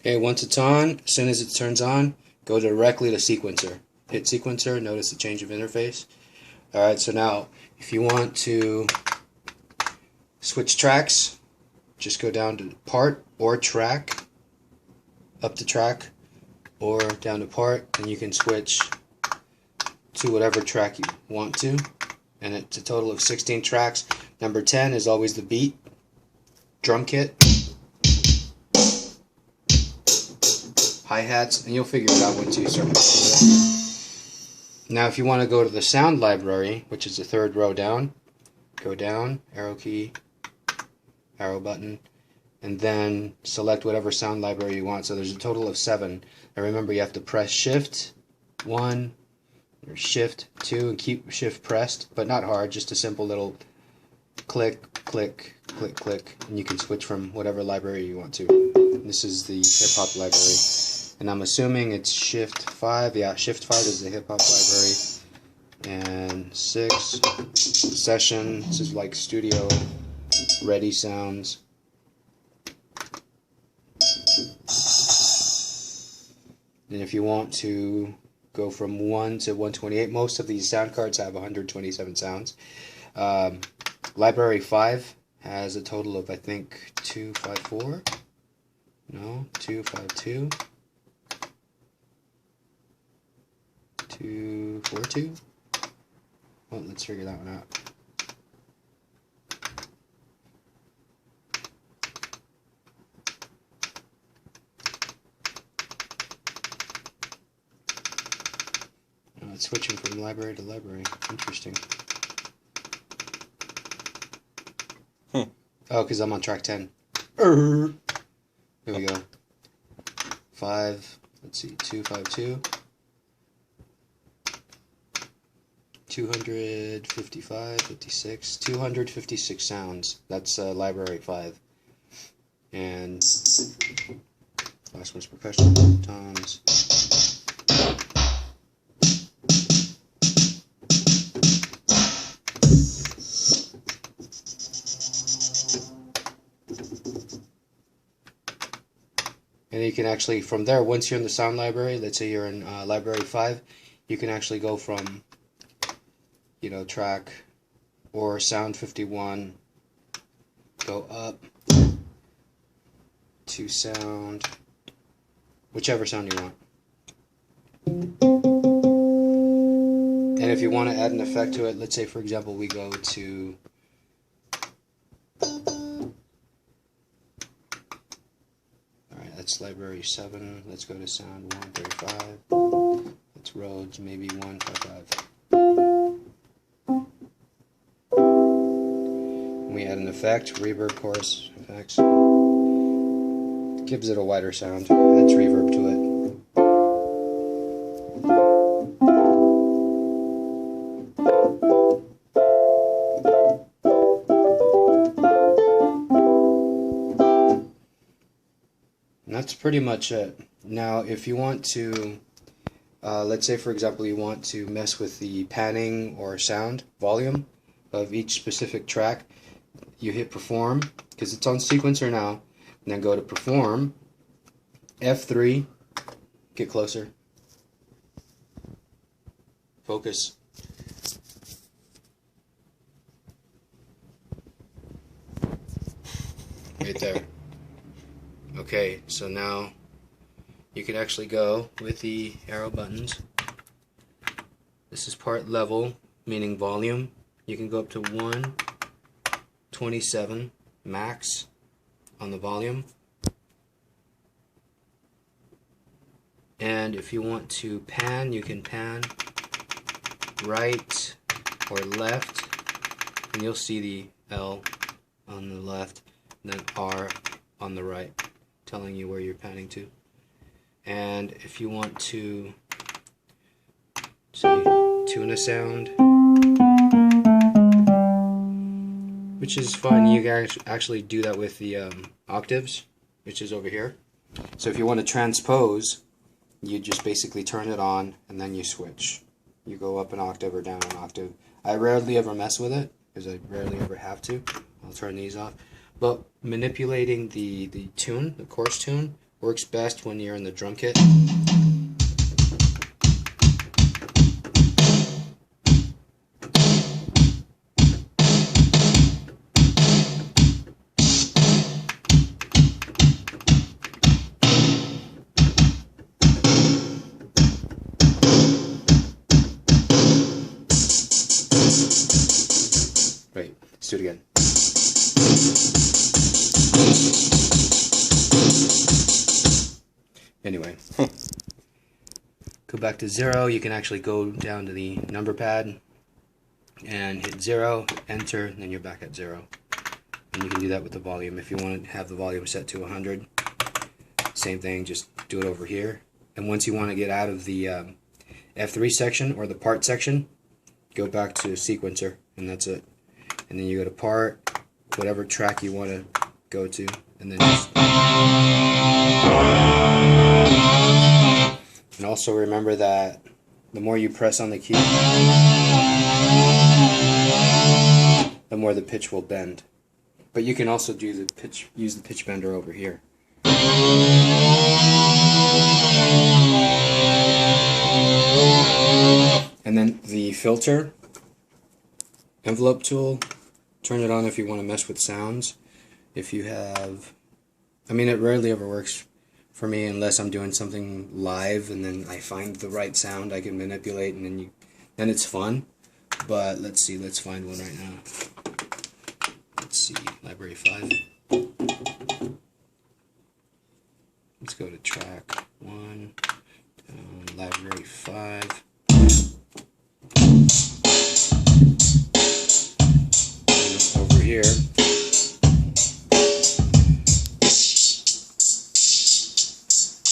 Okay, once it's on, as soon as it turns on, go directly to sequencer. Hit sequencer, notice the change of interface. Alright, so now if you want to switch tracks, just go down to part or track, up to track, or down to part, and you can switch to whatever track you want to. And it's a total of 16 tracks. Number 10 is always the beat, drum kit, hi-hats, and you'll figure it out once you start messing with it. Now if you want to go to the sound library, which is the third row down, go down, arrow key, arrow button, and then select whatever sound library you want. So there's a total of 7. And remember, you have to press Shift 1 or Shift 2 and keep Shift pressed, but not hard, just a simple little click, click, click, click, and you can switch from whatever library you want to. And this is the hip-hop library. And I'm assuming it's Shift 5. Yeah, Shift 5 is the hip-hop library. And 6, Session. This is like studio ready sounds. And if you want to go from 1 to 128, most of these sound cards have 127 sounds. Library 5 has a total of, I think, 254. No, 252. 242. Well, let's figure that one out. Oh, it's switching from library to library. Interesting. Oh, because I'm on track 10. Here we go. 5. Let's see. 252. 255, 56, 256 sounds. That's library 5. And last one's percussion, toms. And you can actually, from there, once you're in the sound library, let's say you're in library 5, you can actually go from, you know, track or sound 51, go up to sound, whichever sound you want. And if you want to add an effect to it, let's say for example we go to that's library 7, let's go to sound 135, it's Rhodes, maybe 155. We add an effect, reverb, chorus, effects. Gives it a wider sound, adds reverb to it. And that's pretty much it. Now if you want to, let's say for example you want to mess with the panning or sound volume of each specific track, you hit perform, because it's on sequencer now, and then go to perform, F3, get closer, focus. Right there. Okay, so now you can actually go with the arrow buttons. This is part level, meaning volume. You can go up to 127 max on the volume. And if you want to pan, you can pan right or left, and you'll see the L on the left, and then R on the right, telling you where you're panning to. And if you want to tune a sound, which is fun, you can actually do that with the octaves, which is over here. So if you want to transpose, you just basically turn it on and then you switch. You go up an octave or down an octave. I rarely ever mess with it because I rarely ever have to. I'll turn these off. But manipulating the tune, the chorus tune, works best when you're in the drum kit. Right, let's do it again. Anyway, go back to 0. You can actually go down to the number pad and hit 0, enter, and then you're back at 0. And you can do that with the volume. If you want to have the volume set to 100, same thing, just do it over here. And once you want to get out of the F3 section or the part section, go back to sequencer, and that's it. And then you go to part, whatever track you want to go to, and then just... And also remember that the more you press on the key, the more the pitch will bend. But you can also do the pitch, use the pitch bender over here. And then the filter, envelope tool, turn it on if you want to mess with sounds. If you have, I mean, it rarely ever works for me unless I'm doing something live and then I find the right sound I can manipulate, and then it's fun. But let's see, let's find one right now. Let's see, library 5.